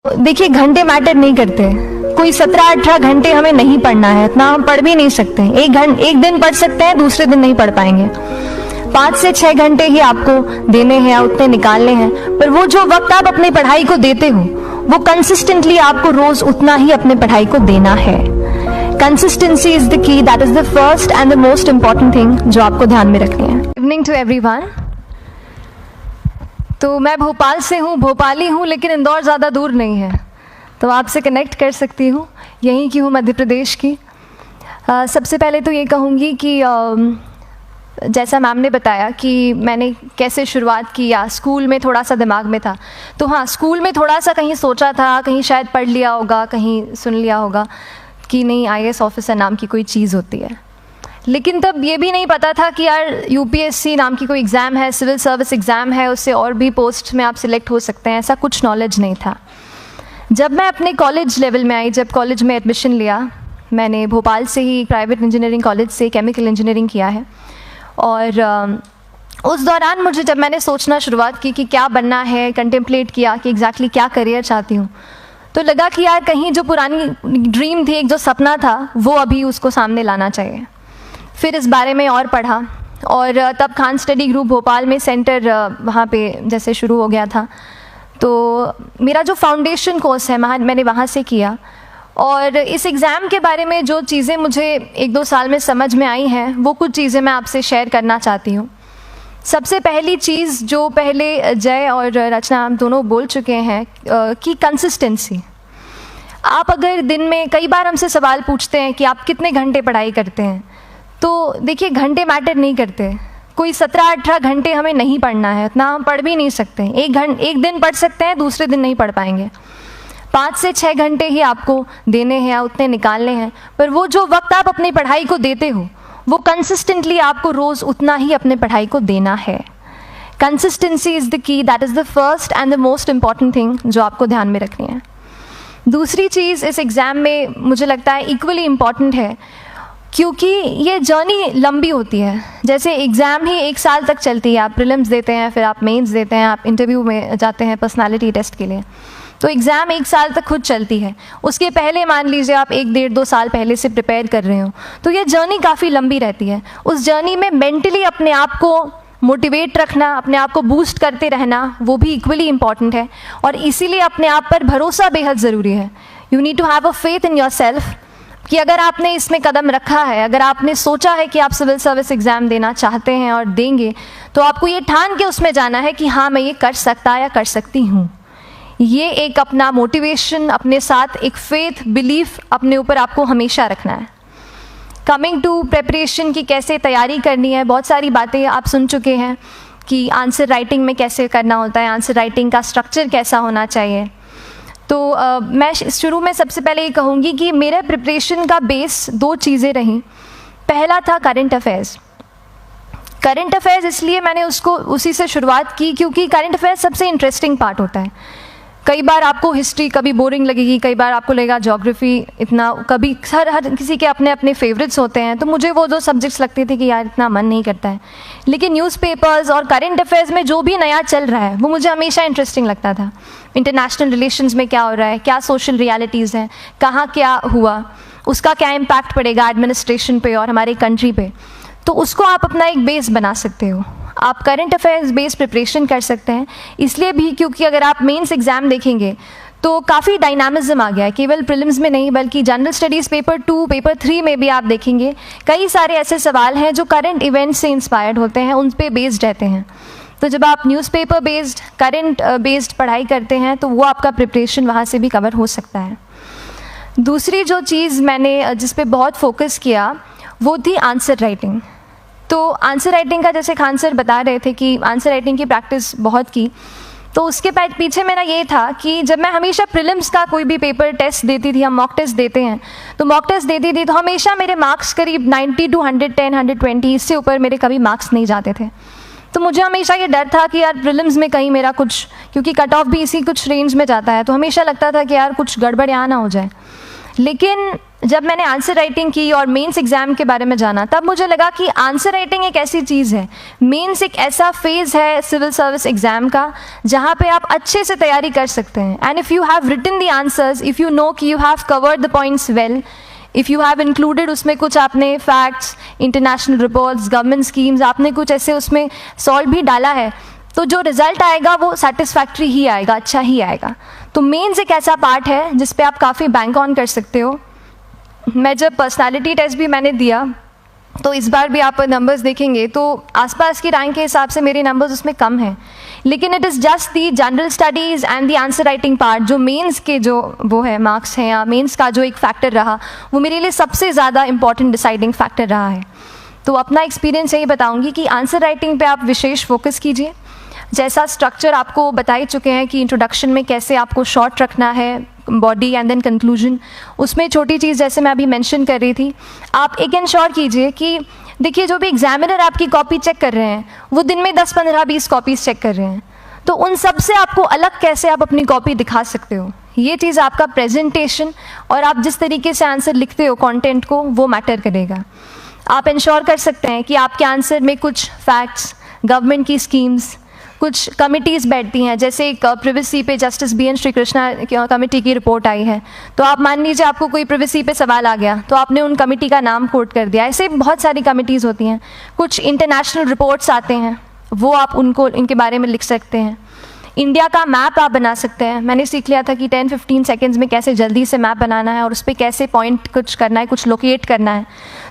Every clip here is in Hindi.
देखिए, घंटे मैटर नहीं करते। कोई 17-18 घंटे हमें नहीं पढ़ना है, इतना हम पढ़ भी नहीं सकते। एक दिन पढ़ सकते हैं, दूसरे दिन नहीं पढ़ पाएंगे। 5 से 6 घंटे ही आपको देने हैं, उतने निकालने हैं। पर वो जो वक्त आप अपनी पढ़ाई को देते हो, वो कंसिस्टेंटली आपको रोज उतना ही अपने पढ़ाई को देना है। Consistency is the key, that is the first and the most important thing जो आपको ध्यान में रखनी है। Good evening to everyone. तो मैं भोपाल से हूँ, भोपाली हूँ, लेकिन इंदौर ज़्यादा दूर नहीं है, तो आपसे कनेक्ट कर सकती हूँ। यहीं की हूँ, मध्य प्रदेश की। सबसे पहले तो ये कहूँगी कि जैसा मैम ने बताया कि मैंने कैसे शुरुआत की, या स्कूल में थोड़ा सा दिमाग में था। तो हाँ, स्कूल में थोड़ा सा कहीं सोचा था, कहीं शायद पढ़ लिया होगा, कहीं सुन लिया होगा कि नहीं IAS ऑफिसर नाम की कोई चीज़ होती है। लेकिन तब ये भी नहीं पता था कि यार UPSC नाम की कोई एग्ज़ाम है, सिविल सर्विस एग्ज़ाम है, उससे और भी पोस्ट में आप सिलेक्ट हो सकते हैं, ऐसा कुछ नॉलेज नहीं था। जब मैं अपने कॉलेज लेवल में आई, जब कॉलेज में एडमिशन लिया, मैंने भोपाल से ही प्राइवेट इंजीनियरिंग कॉलेज से केमिकल इंजीनियरिंग किया है। और उस दौरान मुझे, जब मैंने सोचना शुरुआत की कि क्या बनना है, कंटेम्पलेट किया कि एग्जैक्टली क्या करियर चाहती हूँ, तो लगा कि यार कहीं जो पुरानी ड्रीम थी, एक जो सपना था, वो अभी उसको सामने लाना चाहिए। फिर इस बारे में और पढ़ा, और तब खान स्टडी ग्रुप भोपाल में सेंटर वहाँ पे जैसे शुरू हो गया था, तो मेरा जो फाउंडेशन कोर्स है मैंने वहाँ से किया। और इस एग्ज़ाम के बारे में जो चीज़ें मुझे 1-2 साल में समझ में आई हैं, वो कुछ चीज़ें मैं आपसे शेयर करना चाहती हूँ। सबसे पहली चीज़ जो पहले जय और रचना हम दोनों बोल चुके हैं कि कंसिस्टेंसी। आप अगर दिन में, कई बार हमसे सवाल पूछते हैं कि आप कितने घंटे पढ़ाई करते हैं, तो देखिए, घंटे मैटर नहीं करते। कोई 17-18 घंटे हमें नहीं पढ़ना है, इतना हम पढ़ भी नहीं सकते। एक दिन पढ़ सकते हैं, दूसरे दिन नहीं पढ़ पाएंगे। 5 से 6 घंटे ही आपको देने हैं, उतने निकालने हैं। पर वो जो वक्त आप अपनी पढ़ाई को देते हो, वो कंसिस्टेंटली आपको रोज़ उतना ही अपने पढ़ाई को देना है। Consistency is the key, that is the first and the most important thing जो आपको ध्यान में रखनी है। दूसरी चीज़ इस एग्ज़ाम में मुझे लगता है इक्वली इम्पॉर्टेंट है, क्योंकि ये जर्नी लंबी होती है। जैसे एग्ज़ाम ही 1 साल तक चलती है, आप प्रीलिम्स देते हैं, फिर आप मेंस देते हैं, आप इंटरव्यू में जाते हैं पर्सनालिटी टेस्ट के लिए। तो एग्ज़ाम 1 साल तक खुद चलती है। उसके पहले मान लीजिए आप 1-1.5-2 साल पहले से प्रिपेयर कर रहे हो, तो ये जर्नी काफ़ी लंबी रहती है। उस जर्नी में मेंटली अपने आप को मोटिवेट रखना, अपने आप को बूस्ट करते रहना, वो भी इक्वली इम्पॉर्टेंट है। और इसीलिए अपने आप पर भरोसा बेहद ज़रूरी है। You need to have a faith in yourself कि अगर आपने इसमें कदम रखा है, अगर आपने सोचा है कि आप सिविल सर्विस एग्ज़ाम देना चाहते हैं और देंगे, तो आपको ये ठान के उसमें जाना है कि हाँ, मैं ये कर सकता या कर सकती हूँ। ये एक अपना मोटिवेशन, अपने साथ एक फेथ, बिलीफ अपने ऊपर आपको हमेशा रखना है। कमिंग टू प्रेपरेशन की कैसे तैयारी करनी है, बहुत सारी बातें आप सुन चुके हैं कि आंसर राइटिंग में कैसे करना होता है, आंसर राइटिंग का स्ट्रक्चर कैसा होना चाहिए। तो मैं शुरू में सबसे पहले ये कहूँगी कि मेरे प्रिपरेशन का बेस 2 चीज़ें रहीं। पहला था करंट अफेयर्स। करंट अफेयर्स इसलिए मैंने उसको उसी से शुरुआत की क्योंकि करंट अफेयर्स सबसे इंटरेस्टिंग पार्ट होता है। कई बार आपको हिस्ट्री कभी बोरिंग लगेगी, कई बार आपको लगेगा ज्योग्राफी इतना, कभी हर किसी के अपने अपने फेवरेट्स होते हैं। तो मुझे वो 2 सब्जेक्ट्स लगते थे कि यार इतना मन नहीं करता है। लेकिन न्यूज़पेपर्स और करंट अफेयर्स में जो भी नया चल रहा है, वो मुझे हमेशा इंटरेस्टिंग लगता था। इंटरनेशनल रिलेशंस में क्या हो रहा है, क्या सोशल रियलिटीज़ हैं, कहाँ क्या हुआ, उसका क्या इम्पैक्ट पड़ेगा एडमिनिस्ट्रेशन पे और हमारे कंट्री पे, तो उसको आप अपना एक बेस बना सकते हो। आप करंट अफेयर्स बेस्ड प्रिपरेशन कर सकते हैं, इसलिए भी क्योंकि अगर आप मेंस एग्ज़ाम देखेंगे तो काफ़ी डायनामिज्म आ गया है। केवल प्रीलिम्स में नहीं, बल्कि जनरल स्टडीज़ पेपर 2, पेपर 3 में भी आप देखेंगे कई सारे ऐसे सवाल हैं जो करंट इवेंट्स से इंस्पायर्ड होते हैं, उन पे बेस्ड रहते हैं। तो जब आप न्यूज़पेपर बेस्ड, करंट बेस्ड पढ़ाई करते हैं, तो वो आपका प्रिपरेशन वहाँ से भी कवर हो सकता है। दूसरी जो चीज़ मैंने जिस पे बहुत फोकस किया, वो थी आंसर राइटिंग। तो आंसर राइटिंग का, जैसे खान सर बता रहे थे कि आंसर राइटिंग की प्रैक्टिस बहुत की, तो उसके पीछे मेरा ये था कि जब मैं हमेशा प्रीलिम्स का कोई भी पेपर टेस्ट देती थी, हम मॉक टेस्ट देते हैं, तो मॉक टेस्ट देती थी तो हमेशा मेरे मार्क्स करीब 90 to 110, 120, इससे ऊपर मेरे कभी मार्क्स नहीं जाते थे। तो मुझे हमेशा ये डर था कि यार प्रीलिम्स में कहीं मेरा कुछ, क्योंकि कट ऑफ भी इसी कुछ रेंज में जाता है, तो हमेशा लगता था कि यार कुछ गड़बड़ यहाँ ना हो जाए। लेकिन जब मैंने आंसर राइटिंग की और मेंस एग्ज़ाम के बारे में जाना, तब मुझे लगा कि आंसर राइटिंग एक ऐसी चीज़ है, मेंस एक ऐसा फेज़ है सिविल सर्विस एग्ज़ाम का जहाँ पे आप अच्छे से तैयारी कर सकते हैं। And if you have written the answers, if you know कि you have covered the points well, if you have included उसमें कुछ आपने facts, international reports, government schemes, आपने कुछ ऐसे उसमें सॉल्व भी डाला है, तो जो रिज़ल्ट आएगा वो सेटिस्फैक्ट्री ही आएगा, अच्छा ही आएगा। तो मेंस एक ऐसा पार्ट है जिस पे आप काफ़ी बैंक ऑन कर सकते हो। मैं जब पर्सनालिटी टेस्ट भी मैंने दिया, तो इस बार भी आप नंबर्स देखेंगे तो आसपास की रैंक के हिसाब से मेरे नंबर्स उसमें कम हैं, लेकिन it is just the general studies and the answer writing part, जो मेंस के जो वो है मार्क्स हैं या मेंस का जो एक फैक्टर रहा, वो मेरे लिए सबसे ज़्यादा इंपॉर्टेंट डिसाइडिंग फैक्टर रहा है। तो अपना एक्सपीरियंस यही बताऊँगी कि आंसर राइटिंग पे आप विशेष फोकस कीजिए। जैसा स्ट्रक्चर आपको बता ही चुके हैं कि इंट्रोडक्शन में कैसे आपको शॉर्ट रखना है, बॉडी एंड देन कंक्लूजन, उसमें छोटी चीज़ जैसे मैं अभी मेंशन कर रही थी, आप एक इंश्योर कीजिए कि देखिए जो भी एग्जामिनर आपकी कॉपी चेक कर रहे हैं वो दिन में 10, 15, 20 कॉपीज़ चेक कर रहे हैं, तो उन सब से आपको अलग कैसे आप अपनी कॉपी दिखा सकते हो, ये चीज़ आपका प्रेजेंटेशन और आप जिस तरीके से आंसर लिखते हो कंटेंट को, वो मैटर करेगा। आप इंश्योर कर सकते हैं कि आपके आंसर में कुछ फैक्ट्स, गवर्नमेंट की स्कीम्स, कुछ कमिटीज़ बैठती हैं, जैसे एक प्रिवेसी पे justice BN Shri Krishna committee की रिपोर्ट आई है, तो आप मान लीजिए आपको कोई प्रिवेसी पे सवाल आ गया तो आपने उन कमेटी का नाम कोट कर दिया। ऐसे बहुत सारी कमिटीज़ होती हैं। कुछ इंटरनेशनल रिपोर्ट्स आते हैं, वो आप उनको इनके बारे में लिख सकते हैं। इंडिया का मैप आप बना सकते हैं। मैंने सीख लिया था कि 10-15 सेकेंड्स में कैसे जल्दी से मैप बनाना है और उस पर कैसे पॉइंट कुछ करना है, कुछ लोकेट करना है।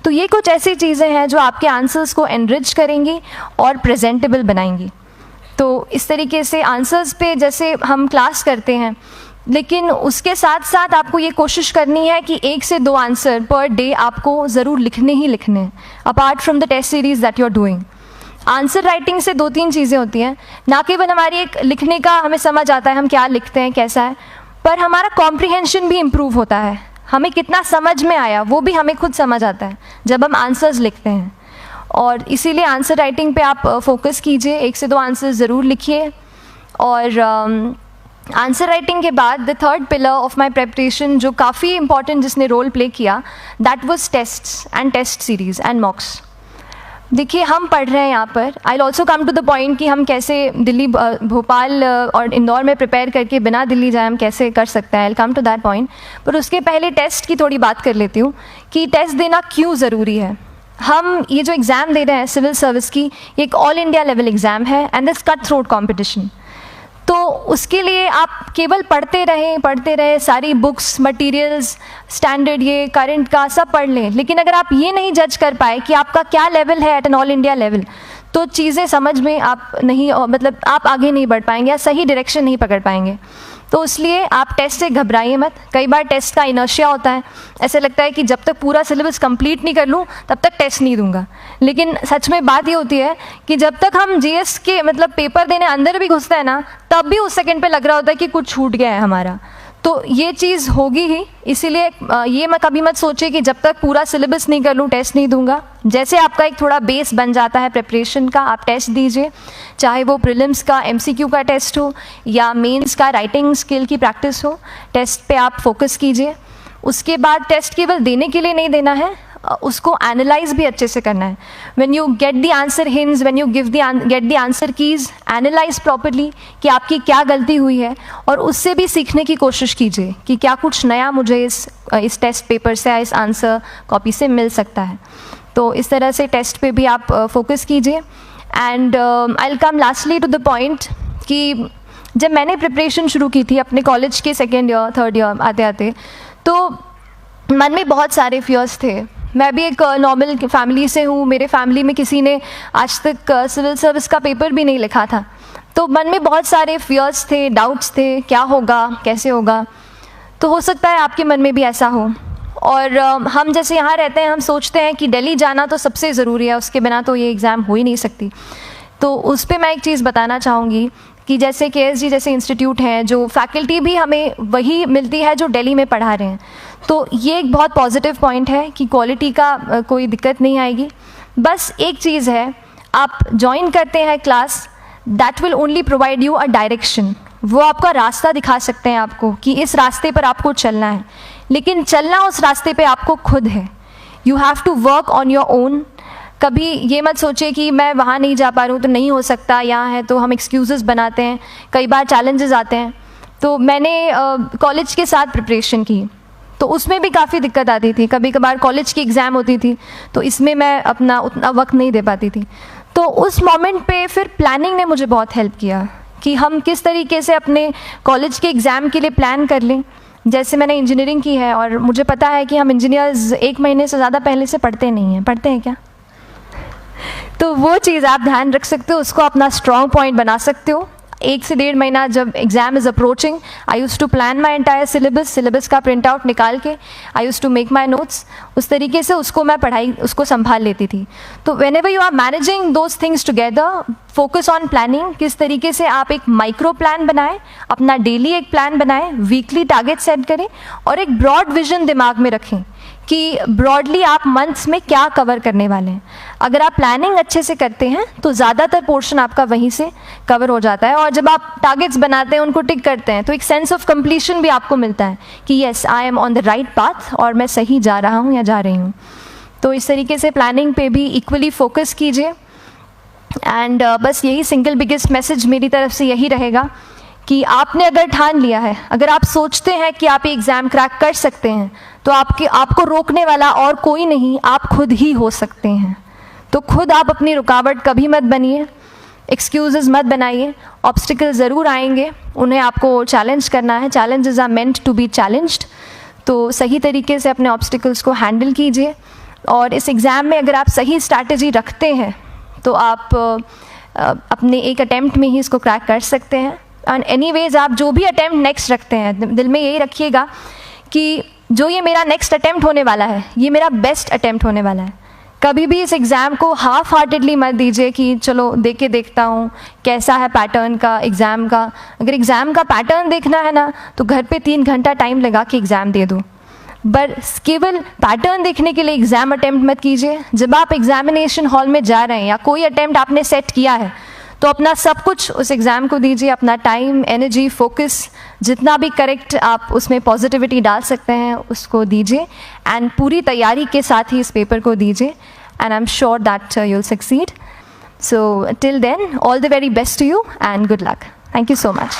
तो ये कुछ ऐसी चीज़ें हैं जो आपके आंसर्स को एनरिच करेंगी और प्रेजेंटेबल बनाएंगी। तो इस तरीके से आंसर्स पे जैसे हम क्लास करते हैं, लेकिन उसके साथ साथ आपको ये कोशिश करनी है कि 1 से 2 आंसर पर डे आपको ज़रूर लिखने ही लिखने हैं, apart from the test series that you are doing. Answer writing से 2-3 चीज़ें होती हैं, ना केवल हमारी एक लिखने का हमें समझ आता है हम क्या लिखते हैं कैसा है, पर हमारा कॉम्प्रिहेंशन भी इम्प्रूव होता है। हमें कितना समझ में आया वो भी हमें खुद समझ आता है जब हम आंसर्स लिखते हैं। और इसीलिए आंसर राइटिंग पे आप फोकस कीजिए, 1 से 2 आंसर ज़रूर लिखिए। और आंसर राइटिंग के बाद the third pillar of my preparation जो काफ़ी इंपॉर्टेंट जिसने रोल प्ले किया, that was tests and test series and mocks. देखिए हम पढ़ रहे हैं यहाँ पर, I will also come to the point कि हम कैसे दिल्ली, भोपाल और इंदौर में प्रिपेयर करके बिना दिल्ली जाए हम कैसे कर सकते हैं, I will come to that point. पर उसके पहले टेस्ट की थोड़ी बात कर लेती हूँ कि टेस्ट देना क्यों ज़रूरी है। हम ये जो एग्ज़ाम दे रहे हैं सिविल सर्विस की, ये एक ऑल इंडिया लेवल एग्ज़ाम है and this cut throat competition. तो उसके लिए आप केवल पढ़ते रहें, सारी बुक्स, मटेरियल्स, स्टैंडर्ड ये करंट का सब पढ़ लें, लेकिन अगर आप ये नहीं जज कर पाए कि आपका क्या लेवल है at an all India level, तो चीज़ें समझ में आप नहीं, मतलब आप आगे नहीं बढ़ पाएंगे या सही डायरेक्शन नहीं पकड़ पाएंगे। तो इसलिए आप टेस्ट से घबराइए मत। कई बार टेस्ट का इनर्शिया होता है, ऐसे लगता है कि जब तक पूरा सिलेबस कंप्लीट नहीं कर लूँ तब तक टेस्ट नहीं दूंगा, लेकिन सच में बात ये होती है कि जब तक हम GS के मतलब पेपर देने अंदर भी घुसते हैं ना, तब भी उस सेकंड पे लग रहा होता है कि कुछ छूट गया है हमारा। तो ये चीज़ होगी ही, इसीलिए ये मैं कभी मत सोचिए कि जब तक पूरा सिलेबस नहीं कर लूँ टेस्ट नहीं दूंगा। जैसे आपका एक थोड़ा बेस बन जाता है प्रिपरेशन का, आप टेस्ट दीजिए, चाहे वो प्रीलिम्स का MCQ का टेस्ट हो या मेंस का राइटिंग स्किल की प्रैक्टिस हो, टेस्ट पे आप फोकस कीजिए। उसके बाद टेस्ट केवल देने के लिए नहीं देना है, उसको एनालाइज भी अच्छे से करना है। When you get the answer hints, when you get the answer keys, analyse properly कि आपकी क्या गलती हुई है और उससे भी सीखने की कोशिश कीजिए कि क्या कुछ नया मुझे इस टेस्ट पेपर से या इस आंसर कॉपी से मिल सकता है। तो इस तरह से टेस्ट पे भी आप फोकस कीजिए। And I will come lastly to the point कि जब मैंने प्रिपरेशन शुरू की थी अपने कॉलेज के 2nd ईयर 3rd ईयर आते आते, तो मन में बहुत सारे फियर्स थे। मैं भी एक नॉर्मल फैमिली से हूँ, मेरे फैमिली में किसी ने आज तक सिविल सर्विस का पेपर भी नहीं लिखा था, तो मन में बहुत सारे फियर्स थे, डाउट्स थे, क्या होगा, कैसे होगा। तो हो सकता है आपके मन में भी ऐसा हो। और हम जैसे यहाँ रहते हैं, हम सोचते हैं कि दिल्ली जाना तो सबसे ज़रूरी है, उसके बिना तो ये एग्ज़ाम हो ही नहीं सकती। तो उस पर मैं एक चीज़ बताना चाहूँगी कि जैसे KSG जैसे इंस्टीट्यूट हैं, जो फैकल्टी भी हमें वही मिलती है जो दिल्ली में पढ़ा रहे हैं, तो ये एक बहुत पॉजिटिव पॉइंट है कि क्वालिटी का कोई दिक्कत नहीं आएगी। बस एक चीज़ है, आप ज्वाइन करते हैं class, that will only provide you a direction, वो आपका रास्ता दिखा सकते हैं आपको कि इस रास्ते पर आपको चलना है, लेकिन चलना उस रास्ते पे आपको खुद है। You have to work on your own. कभी ये मत सोचिए कि मैं वहाँ नहीं जा पा रहा हूँ तो नहीं हो सकता, यहाँ है, तो हम एक्सक्यूज़ेस बनाते हैं। कई बार चैलेंजेस आते हैं। तो मैंने कॉलेज के साथ प्रिपरेशन की, तो उसमें भी काफ़ी दिक्कत आती थी। कभी कभार कॉलेज की एग्ज़ाम होती थी तो इसमें मैं अपना उतना वक्त नहीं दे पाती थी। तो उस मोमेंट पे फिर प्लानिंग ने मुझे बहुत हेल्प किया कि हम किस तरीके से अपने कॉलेज के एग्ज़ाम के लिए प्लान कर लें। जैसे मैंने इंजीनियरिंग की है और मुझे पता है कि हम इंजीनियर्स 1 महीने से ज़्यादा पहले से पढ़ते नहीं हैं। पढ़ते हैं क्या? तो वो चीज़ आप ध्यान रख सकते हो, उसको अपना स्ट्रॉन्ग पॉइंट बना सकते हो। 1 से 1.5 महीना जब exam is approaching, I use to plan my entire syllabus का प्रिंट आउट निकाल के I use to make my notes. उस तरीके से उसको मैं उसको संभाल लेती थी। तो whenever you are managing those things together, focus on planning. किस तरीके से आप एक माइक्रो प्लान बनाएं, अपना डेली एक प्लान बनाएं, वीकली टारगेट सेट करें और एक ब्रॉड विजन दिमाग में रखें कि ब्रॉडली आप मंथ्स में क्या कवर करने वाले हैं। अगर आप प्लानिंग अच्छे से करते हैं तो ज़्यादातर पोर्शन आपका वहीं से कवर हो जाता है। और जब आप टारगेट्स बनाते हैं, उनको टिक करते हैं, तो एक सेंस ऑफ कंप्लीशन भी आपको मिलता है कि yes, I am on the right path और मैं सही जा रहा हूँ या जा रही हूँ। तो इस तरीके से प्लानिंग पे भी इक्वली फोकस कीजिए। एंड बस यही सिंगल बिगेस्ट मैसेज मेरी तरफ से यही रहेगा कि आपने अगर ठान लिया है, अगर आप सोचते हैं कि आप ये एग्ज़ाम क्रैक कर सकते हैं, तो आपको रोकने वाला और कोई नहीं, आप खुद ही हो सकते हैं। तो खुद आप अपनी रुकावट कभी मत बनिए, एक्सक्यूज़ेस मत बनाइए। ऑब्स्टिकल ज़रूर आएंगे, उन्हें आपको चैलेंज करना है। Challenges are meant to be challenged. तो सही तरीके से अपने ऑब्स्टिकल्स को हैंडल कीजिए और इस एग्ज़ाम में अगर आप सही स्ट्रैटेजी रखते हैं तो आप अपने एक अटैम्प्ट में ही इसको क्रैक कर सकते हैं। एंड एनीवेज आप जो भी अटैम्प्ट नेक्स्ट रखते हैं, दिल में यही रखिएगा कि जो ये मेरा नेक्स्ट अटैम्प्ट होने वाला है, ये मेरा बेस्ट अटैम्प्ट होने वाला है। कभी भी इस एग्ज़ाम को हाफ हार्टेडली मत दीजिए कि चलो देख के देखता हूँ कैसा है पैटर्न का एग्ज़ाम का। अगर एग्ज़ाम का पैटर्न देखना है ना, तो घर पे 3 घंटा टाइम लगा के एग्ज़ाम दे दो। बस केवल पैटर्न देखने के लिए एग्ज़ाम अटैम्प्ट मत कीजिए। जब आप एग्जामिनेशन हॉल में जा रहे हैं या कोई अटैम्प्ट आपने सेट किया है, तो अपना सब कुछ उस एग्ज़ाम को दीजिए। अपना टाइम, एनर्जी, फोकस, जितना भी करेक्ट आप उसमें पॉजिटिविटी डाल सकते हैं उसको दीजिए एंड पूरी तैयारी के साथ ही इस पेपर को दीजिए। And I am sure that you will succeed. So till then, all the very best to you and good luck. Thank you so much.